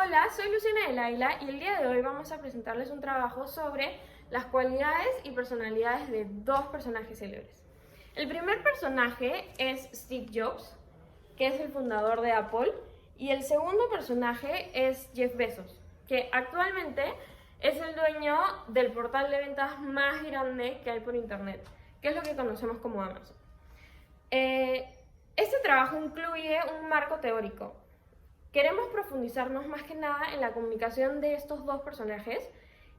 Hola, soy Luciana del Águila y el día de hoy vamos a presentarles un trabajo sobre las cualidades y personalidades de dos personajes célebres. El primer personaje es Steve Jobs, que es el fundador de Apple, y el segundo personaje es Jeff Bezos, que actualmente es el dueño del portal de ventas más grande que hay por internet, que es lo que conocemos como Amazon. Este trabajo incluye un marco teórico. Queremos profundizarnos más que nada en la comunicación de estos dos personajes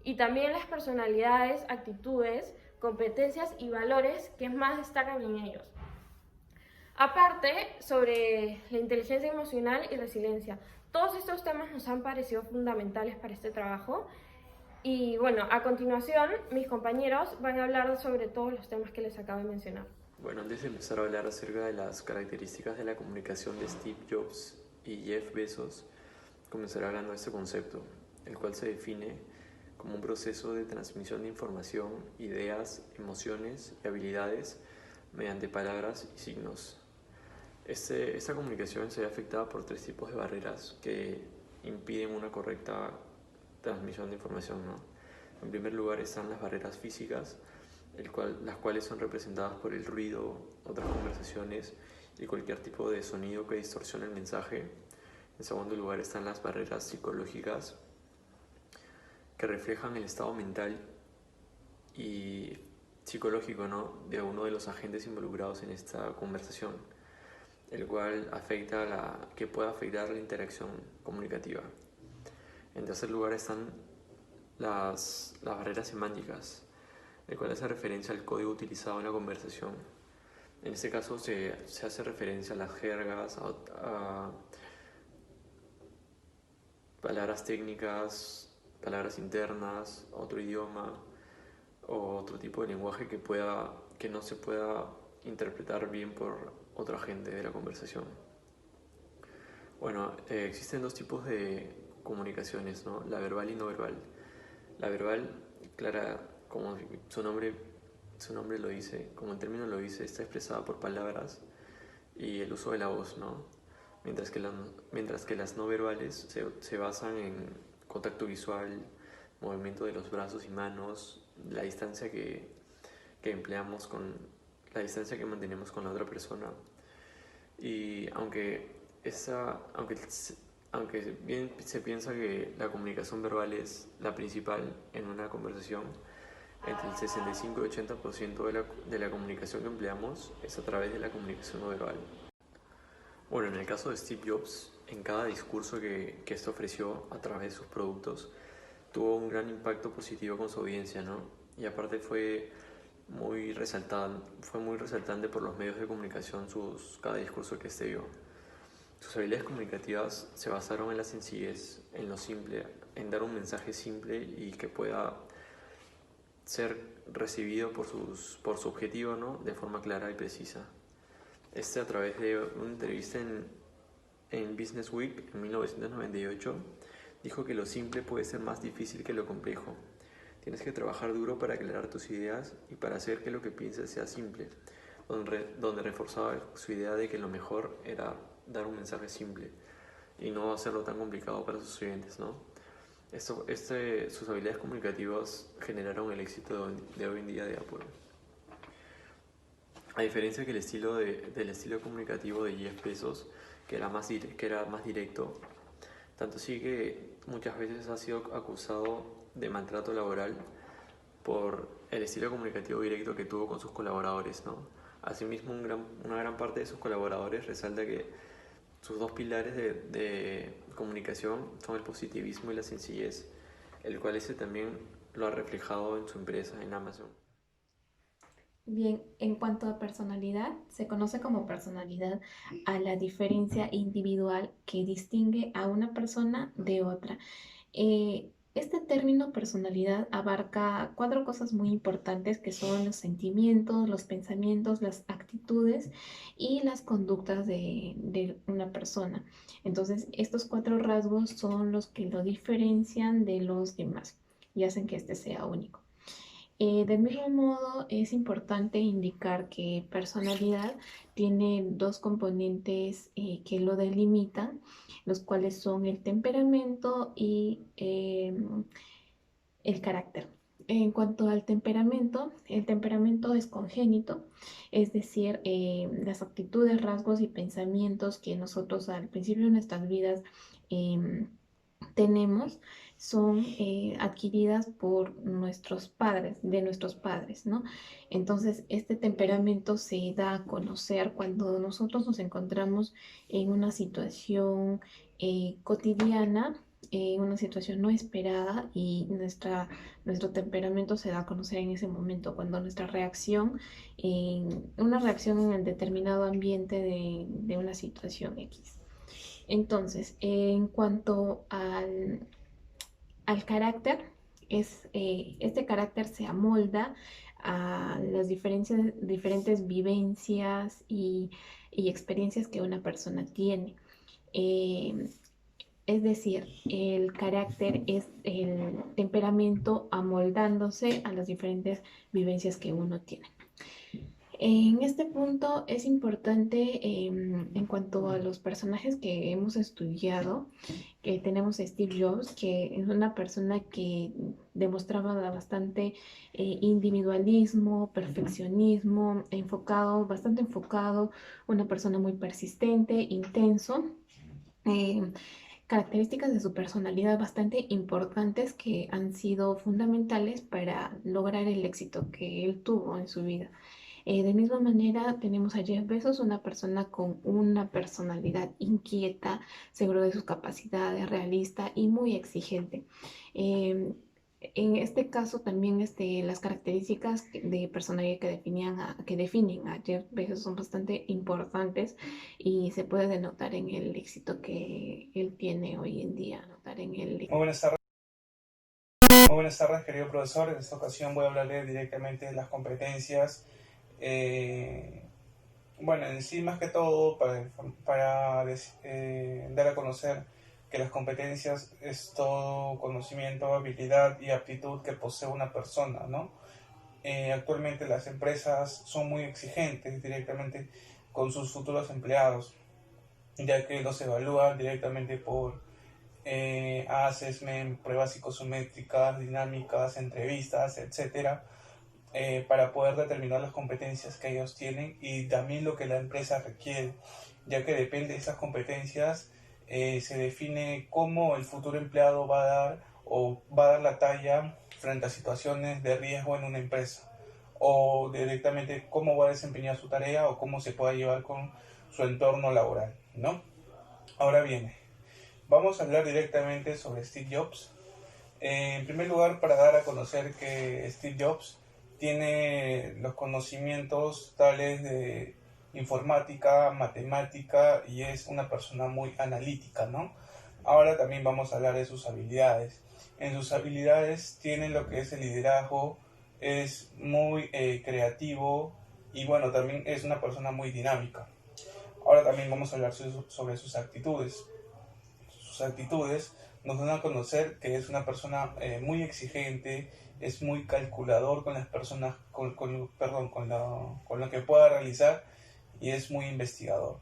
y también las personalidades, actitudes, competencias y valores que más destacan en ellos. Aparte, sobre la inteligencia emocional y resiliencia. Todos estos temas nos han parecido fundamentales para este trabajo. Y bueno, a continuación, mis compañeros van a hablar sobre todos los temas que les acabo de mencionar. Bueno, antes de empezar a hablar acerca de las características de la comunicación de Steve Jobs y Jeff Bezos, comenzaré hablando de este concepto, el cual se define como un proceso de transmisión de información, ideas, emociones y habilidades mediante palabras y signos. Esta comunicación se ve afectada por tres tipos de barreras que impiden una correcta transmisión de información, ¿no? En primer lugar están las barreras físicas, las cuales son representadas por el ruido, otras conversaciones y cualquier tipo de sonido que distorsione el mensaje. En segundo lugar están las barreras psicológicas, que reflejan el estado mental y psicológico, ¿no?, de uno de los agentes involucrados en esta conversación, el cual que puede afectar la interacción comunicativa. En tercer lugar están las barreras semánticas, el cual hace referencia al código utilizado en la conversación. En este caso se hace referencia a las jergas, a palabras técnicas, palabras internas, otro idioma o otro tipo de lenguaje que no se pueda interpretar bien por otra gente de la conversación. Bueno, existen dos tipos de comunicaciones, ¿no? La verbal y no verbal. La verbal, clara, como su nombre lo dice, como el término lo dice, está expresada por palabras y el uso de la voz, ¿no? Mientras que las no verbales se basan en contacto visual, movimiento de los brazos y manos, que empleamos la distancia que mantenemos con la otra persona. Y aunque bien se piensa que la comunicación verbal es la principal en una conversación, entre el 65 y 80% de la comunicación que empleamos es a través de la comunicación no verbal. Bueno, en el caso de Steve Jobs, en cada discurso que esto ofreció a través de sus productos, tuvo un gran impacto positivo con su audiencia, ¿no? Y aparte fue muy resaltante por los medios de comunicación cada discurso que este dio. Sus habilidades comunicativas se basaron en la sencillez, en lo simple, en dar un mensaje simple y que pueda ser recibido por su objetivo, ¿no?, de forma clara y precisa. A través de una entrevista en Business Week en 1998, dijo que lo simple puede ser más difícil que lo complejo. Tienes que trabajar duro para aclarar tus ideas y para hacer que lo que pienses sea simple, donde reforzaba su idea de que lo mejor era dar un mensaje simple y no hacerlo tan complicado para sus oyentes, ¿no? Sus habilidades comunicativas generaron el éxito de hoy en día de Apple. A diferencia que del estilo comunicativo de Jeff Bezos, que era más directo, tanto sí que muchas veces ha sido acusado de maltrato laboral por el estilo comunicativo directo que tuvo con sus colaboradores, ¿no? Asimismo, una gran parte de sus colaboradores resalta que sus dos pilares de comunicación son el positivismo y la sencillez, el cual ese también lo ha reflejado en su empresa, en Amazon. Bien, en cuanto a personalidad, se conoce como personalidad a la diferencia individual que distingue a una persona de otra. Este término personalidad abarca cuatro cosas muy importantes que son los sentimientos, los pensamientos, las actitudes y las conductas de una persona. Entonces, estos cuatro rasgos son los que lo diferencian de los demás y hacen que este sea único. Del mismo modo, es importante indicar que personalidad tiene dos componentes que lo delimitan, los cuales son el temperamento y el carácter. En cuanto al temperamento, el temperamento es congénito, es decir, las actitudes, rasgos y pensamientos que nosotros al principio de nuestras vidas em, tenemos son adquiridas por nuestros padres, de nuestros padres, ¿no? Entonces, este temperamento se da a conocer cuando nosotros nos encontramos en una situación cotidiana, una situación no esperada y nuestro temperamento se da a conocer en ese momento, cuando nuestra reacción, una reacción en el determinado ambiente de una situación X. Entonces, en cuanto al carácter, este carácter se amolda a las diferentes vivencias y experiencias que una persona tiene. Eh, es decir, el carácter es el temperamento amoldándose a las diferentes vivencias que uno tiene. En este punto es importante en cuanto a los personajes que hemos estudiado, que tenemos a Steve Jobs, que es una persona que demostraba bastante individualismo, perfeccionismo, bastante enfocado, una persona muy persistente, intenso. eh, Características de su personalidad bastante importantes que han sido fundamentales para lograr el éxito que él tuvo en su vida. De misma manera, tenemos a Jeff Bezos, una persona con una personalidad inquieta, seguro de sus capacidades, realista y muy exigente. Eh, en este caso, también las características de personalidad que definen a Jeff Bezos son bastante importantes y se puede denotar en el éxito que él tiene hoy en día. Notar en el... Muy buenas tardes, querido profesor. En esta ocasión voy a hablarle directamente de las competencias. Eh, bueno, en sí, más que todo, para dar a conocer que las competencias es todo conocimiento, habilidad y aptitud que posee una persona, ¿no? Actualmente las empresas son muy exigentes directamente con sus futuros empleados, ya que los evalúan directamente por assessment, pruebas psicosométricas, dinámicas, entrevistas, etcétera, para poder determinar las competencias que ellos tienen y también lo que la empresa requiere, ya que depende de esas competencias se define cómo el futuro empleado va a dar o va a dar la talla frente a situaciones de riesgo en una empresa, o directamente cómo va a desempeñar su tarea o cómo se puede llevar con su entorno laboral, ¿no? Ahora bien, vamos a hablar directamente sobre Steve Jobs. En primer lugar, para dar a conocer que Steve Jobs tiene los conocimientos tales de informática, matemática y es una persona muy analítica, ¿no? Ahora también vamos a hablar de sus habilidades. En sus habilidades tiene lo que es el liderazgo, es muy creativo y bueno, también es una persona muy dinámica. Ahora también vamos a hablar sobre sus actitudes. Sus actitudes nos dan a conocer que es una persona muy exigente, es muy calculador con las personas, con lo que pueda realizar y es muy investigador.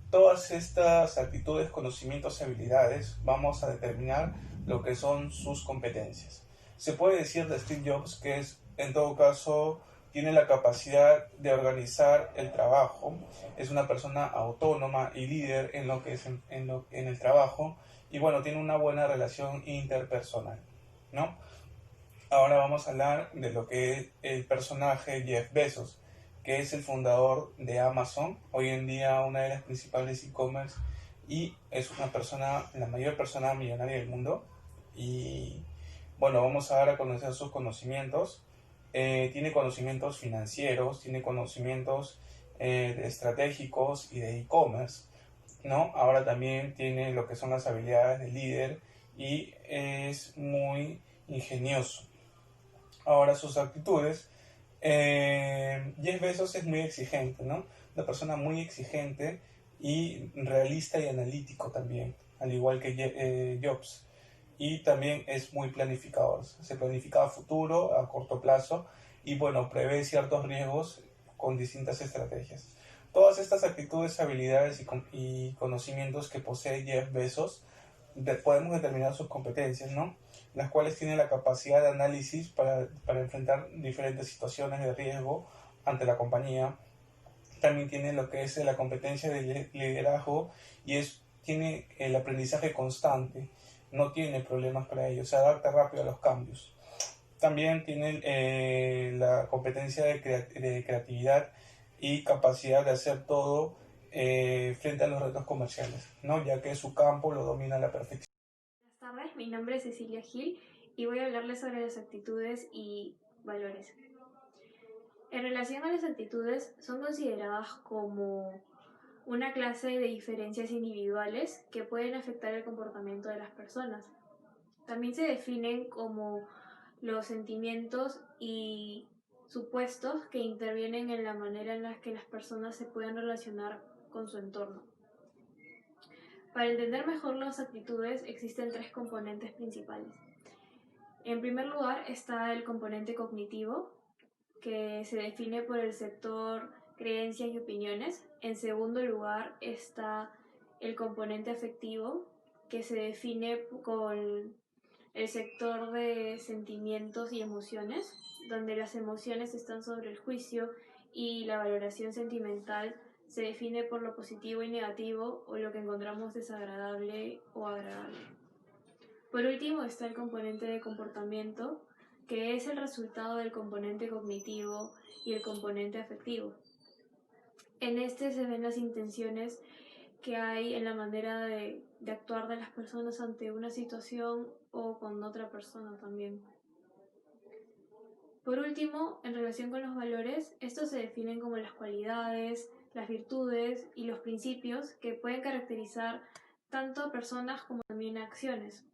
Todas estas actitudes, conocimientos y habilidades vamos a determinar lo que son sus competencias. Se puede decir de Steve Jobs que es, en todo caso, tiene la capacidad de organizar el trabajo, es una persona autónoma y líder en lo que es en el trabajo y bueno, tiene una buena relación interpersonal, ¿no? Ahora vamos a hablar de lo que es el personaje Jeff Bezos, que es el fundador de Amazon, hoy en día una de las principales e-commerce y es una persona, la mayor persona millonaria del mundo y bueno, vamos a dar a conocer sus conocimientos. Tiene conocimientos financieros, tiene conocimientos estratégicos y de e-commerce, ¿no? Ahora también tiene lo que son las habilidades de líder y es muy ingenioso. Ahora sus actitudes. Jeff Bezos es muy exigente, ¿no? Una persona muy exigente y realista y analítico también, al igual que Jobs. y también es muy planificador. Se planifica a futuro, a corto plazo y bueno, prevé ciertos riesgos con distintas estrategias. Todas estas actitudes, habilidades y conocimientos que posee Jeff Bezos, podemos determinar sus competencias, ¿no? Las cuales tienen la capacidad de análisis para enfrentar diferentes situaciones de riesgo ante la compañía. También tiene lo que es la competencia de liderazgo y tiene el aprendizaje constante, no tiene problemas para ello, se adapta rápido a los cambios. También tiene la competencia de creatividad y capacidad de hacer todo frente a los retos comerciales, ¿no? Ya que su campo lo domina a la perfección. Buenas tardes, mi nombre es Cecilia Gil y voy a hablarles sobre las actitudes y valores. En relación a las actitudes, son consideradas como una clase de diferencias individuales que pueden afectar el comportamiento de las personas. También se definen como los sentimientos y supuestos que intervienen en la manera en la que las personas se pueden relacionar con su entorno. Para entender mejor las actitudes existen tres componentes principales. En primer lugar está el componente cognitivo, que se define por el sector creencias y opiniones. En segundo lugar está el componente afectivo, que se define con el sector de sentimientos y emociones, donde las emociones están sobre el juicio y la valoración sentimental se define por lo positivo y negativo o lo que encontramos desagradable o agradable. Por último está el componente de comportamiento, que es el resultado del componente cognitivo y el componente afectivo. En este se ven las intenciones que hay en la manera de actuar de las personas ante una situación o con otra persona también. Por último, en relación con los valores, estos se definen como las cualidades, las virtudes y los principios que pueden caracterizar tanto a personas como también a acciones.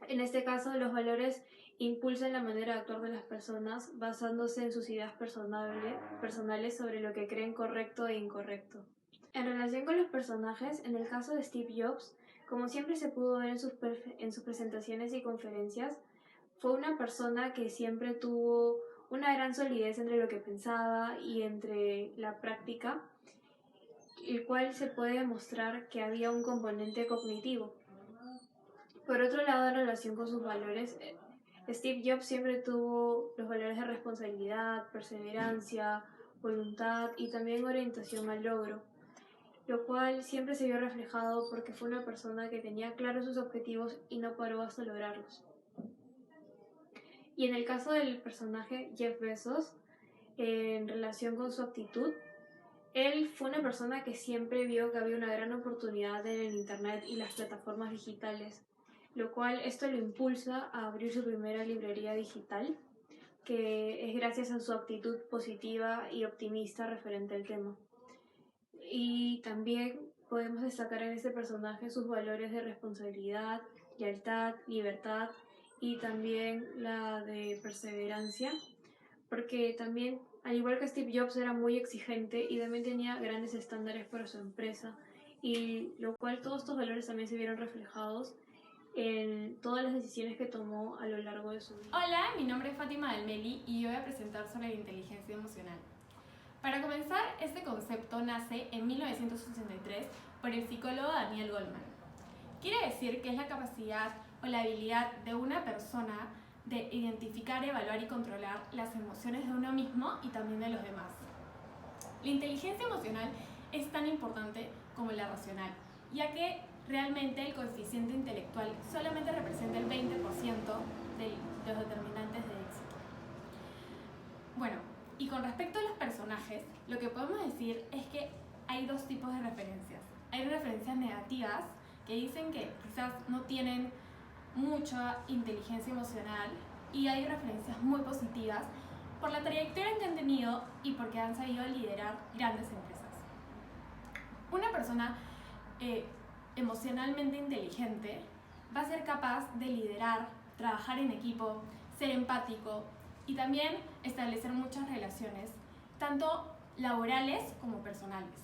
En este caso, los valores impulsan la manera de actuar de las personas basándose en sus ideas personales sobre lo que creen correcto e incorrecto. En relación con los personajes, en el caso de Steve Jobs, como siempre se pudo ver en sus presentaciones y conferencias, fue una persona que siempre tuvo una gran solidez entre lo que pensaba y entre la práctica, el cual se puede demostrar que había un componente cognitivo. Por otro lado, en relación con sus valores, Steve Jobs siempre tuvo los valores de responsabilidad, perseverancia, voluntad y también orientación al logro, lo cual siempre se vio reflejado porque fue una persona que tenía claros sus objetivos y no paró hasta lograrlos. Y en el caso del personaje Jeff Bezos, en relación con su actitud, él fue una persona que siempre vio que había una gran oportunidad en el Internet y las plataformas digitales, lo cual esto lo impulsa a abrir su primera librería digital, que es gracias a su actitud positiva y optimista referente al tema. Y también podemos destacar en este personaje sus valores de responsabilidad, lealtad, libertad y también la de perseverancia, porque también, al igual que Steve Jobs, era muy exigente y también tenía grandes estándares para su empresa, y lo cual todos estos valores también se vieron reflejados en todas las decisiones que tomó a lo largo de su vida. Hola, mi nombre es Fátima Del Meli y yo voy a presentar sobre la inteligencia emocional. Para comenzar, este concepto nace en 1983 por el psicólogo Daniel Goleman. Quiere decir que es la capacidad o la habilidad de una persona de identificar, evaluar y controlar las emociones de uno mismo y también de los demás. La inteligencia emocional es tan importante como la racional, ya que realmente el coeficiente intelectual solamente representa el 20% de los determinantes de éxito. Bueno, y con respecto a los personajes, lo que podemos decir es que hay dos tipos de referencias. Hay referencias negativas que dicen que quizás no tienen mucha inteligencia emocional, y hay referencias muy positivas por la trayectoria que han tenido y porque han sabido liderar grandes empresas. Una persona emocionalmente inteligente va a ser capaz de liderar, trabajar en equipo, ser empático y también establecer muchas relaciones, tanto laborales como personales.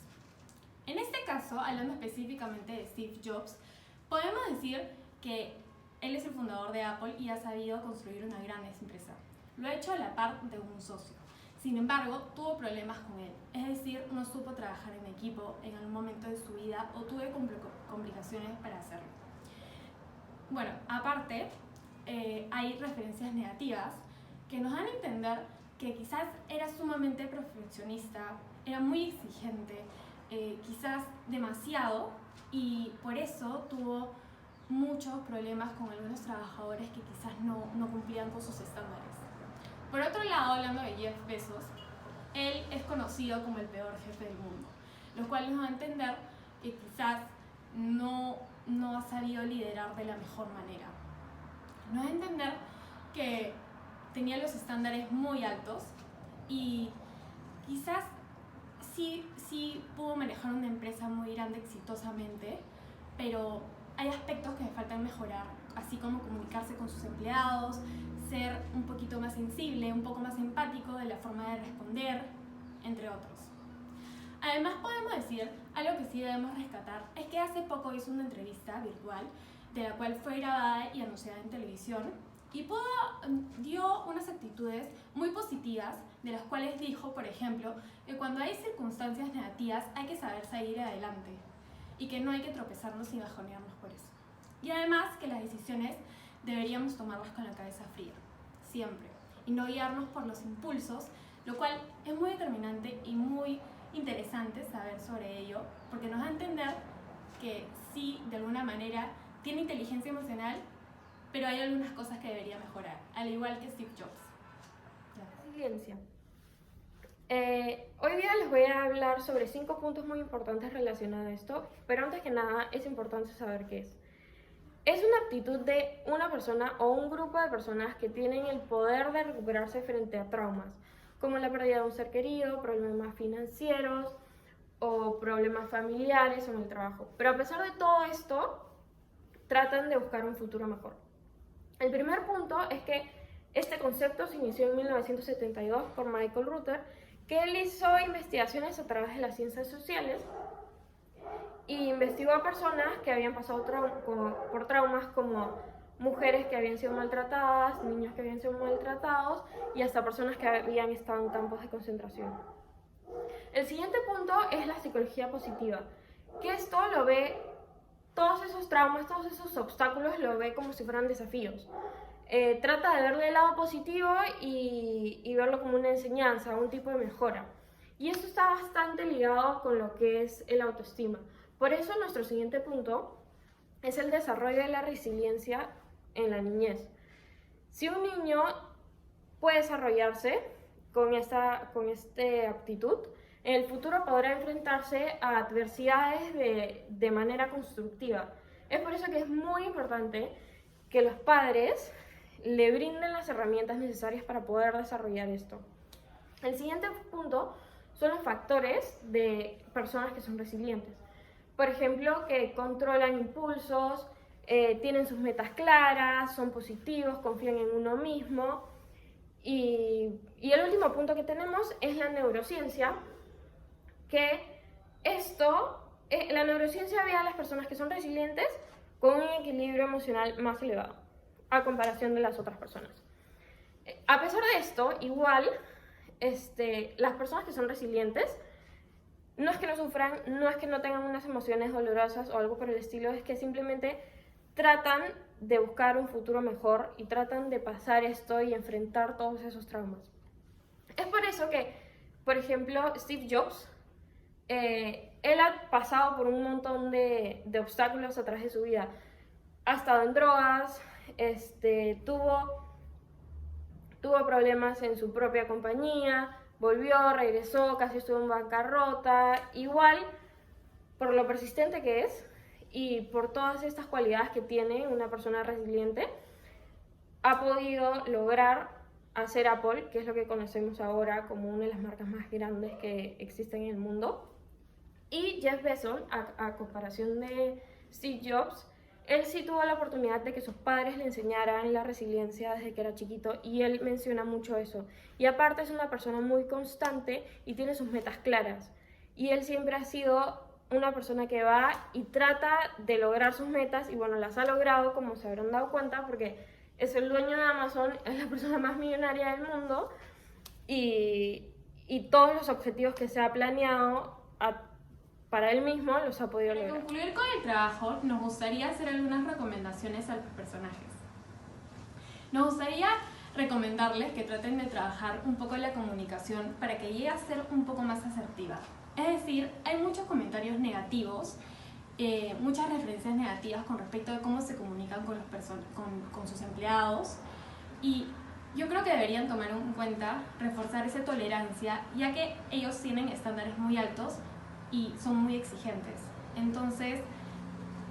En este caso, hablando específicamente de Steve Jobs, podemos decir que Él es el fundador de Apple y ha sabido construir una gran empresa. Lo ha hecho a la par de un socio. Sin embargo, tuvo problemas con él, es decir, no supo trabajar en equipo en algún momento de su vida o tuvo complicaciones para hacerlo. Bueno, aparte, hay referencias negativas que nos dan a entender que quizás era sumamente perfeccionista, era muy exigente, quizás demasiado, y por eso tuvo muchos problemas con algunos trabajadores que quizás no cumplían con sus estándares. Por otro lado, hablando de Jeff Bezos, él es conocido como el peor jefe del mundo, lo cual nos da a entender que quizás no ha sabido liderar de la mejor manera. Nos da a entender que tenía los estándares muy altos y quizás sí pudo manejar una empresa muy grande exitosamente, pero hay aspectos que le faltan mejorar, así como comunicarse con sus empleados, ser un poquito más sensible, un poco más empático de la forma de responder, entre otros. Además, podemos decir, algo que sí debemos rescatar, es que hace poco hizo una entrevista virtual, de la cual fue grabada y anunciada en televisión, y dio unas actitudes muy positivas, de las cuales dijo, por ejemplo, que cuando hay circunstancias negativas hay que saber seguir adelante, y que no hay que tropezarnos y bajonearnos por eso. Y además que las decisiones deberíamos tomarlas con la cabeza fría, siempre, y no guiarnos por los impulsos, lo cual es muy determinante y muy interesante saber sobre ello, porque nos da a entender que sí, de alguna manera, tiene inteligencia emocional, pero hay algunas cosas que debería mejorar, al igual que Steve Jobs. Resiliencia. Hoy día les voy a hablar sobre 5 puntos muy importantes relacionados a esto, pero antes que nada es importante saber qué es. Es una aptitud de una persona o un grupo de personas que tienen el poder de recuperarse frente a traumas, como la pérdida de un ser querido, problemas financieros o problemas familiares o en el trabajo. Pero a pesar de todo esto, tratan de buscar un futuro mejor. El primer punto es que este concepto se inició en 1972 por Michael Ruther, que él hizo investigaciones a través de las ciencias sociales y investigó a personas que habían pasado por traumas como mujeres que habían sido maltratadas, niños que habían sido maltratados y hasta personas que habían estado en campos de concentración. El siguiente punto es la psicología positiva, que esto lo ve, todos esos traumas, todos esos obstáculos lo ve como si fueran desafíos. Trata de verle el lado positivo y verlo como una enseñanza, un tipo de mejora. Y esto está bastante ligado con lo que es el autoestima. Por eso nuestro siguiente punto es el desarrollo de la resiliencia en la niñez. Si un niño puede desarrollarse con esta aptitud, en el futuro podrá enfrentarse a adversidades de manera constructiva. Es por eso que es muy importante que los padres le brinden las herramientas necesarias para poder desarrollar esto. El siguiente punto son los factores de personas que son resilientes. Por ejemplo, que controlan impulsos, tienen sus metas claras, son positivos, confían en uno mismo. Y el último punto que tenemos es la neurociencia, que la neurociencia ve a las personas que son resilientes con un equilibrio emocional más elevado a comparación de las otras personas. A pesar de esto, igual, las personas que son resilientes no es que no sufran, no es que no tengan unas emociones dolorosas o algo por el estilo, es que simplemente tratan de buscar un futuro mejor y tratan de pasar esto y enfrentar todos esos traumas. Es por eso que, por ejemplo, Steve Jobs, él ha pasado por un montón de obstáculos a través de su vida. Ha estado en drogas, tuvo problemas en su propia compañía, volvió, regresó, casi estuvo en bancarrota. Igual, por lo persistente que es y por todas estas cualidades que tiene una persona resiliente, ha podido lograr hacer Apple, que es lo que conocemos ahora como una de las marcas más grandes que existen en el mundo. Y Jeff Bezos, a comparación de Steve Jobs, él sí tuvo la oportunidad de que sus padres le enseñaran la resiliencia desde que era chiquito y él menciona mucho eso. Y aparte es una persona muy constante y tiene sus metas claras. Y él siempre ha sido una persona que va y trata de lograr sus metas y bueno, las ha logrado, como se habrán dado cuenta, porque es el dueño de Amazon, es la persona más millonaria del mundo y todos los objetivos que se ha planeado para él mismo los ha podido Para lograr. concluir con el trabajo, nos gustaría hacer algunas recomendaciones a los personajes. Nos gustaría recomendarles que traten de trabajar un poco la comunicación para que llegue a ser un poco más asertiva. Es decir, hay muchos comentarios negativos, muchas referencias negativas con respecto a cómo se comunican con sus empleados, y yo creo que deberían tomar en cuenta reforzar esa tolerancia, ya que ellos tienen estándares muy altos y son muy exigentes. Entonces,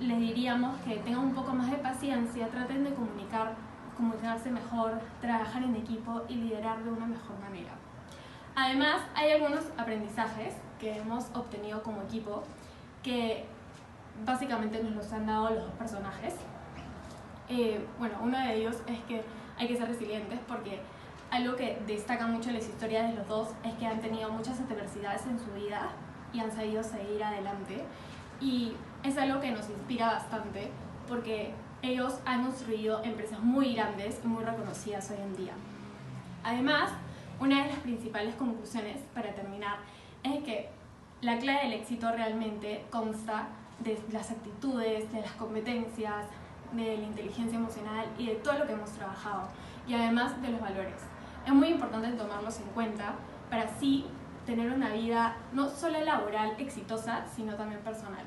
les diríamos que tengan un poco más de paciencia, traten de comunicarse mejor, trabajar en equipo y liderar de una mejor manera. Además, hay algunos aprendizajes que hemos obtenido como equipo que básicamente nos los han dado los dos personajes. Bueno, uno de ellos es que hay que ser resilientes, porque algo que destaca mucho en las historias de los dos es que han tenido muchas adversidades en su vida y han sabido seguir adelante, y es algo que nos inspira bastante porque ellos han construido empresas muy grandes y muy reconocidas hoy en día. Además, una de las principales conclusiones, para terminar, es que la clave del éxito realmente consta de las actitudes, de las competencias, de la inteligencia emocional y de todo lo que hemos trabajado, y además de los valores. Es muy importante tomarlos en cuenta para así tener una vida no solo laboral exitosa, sino también personal.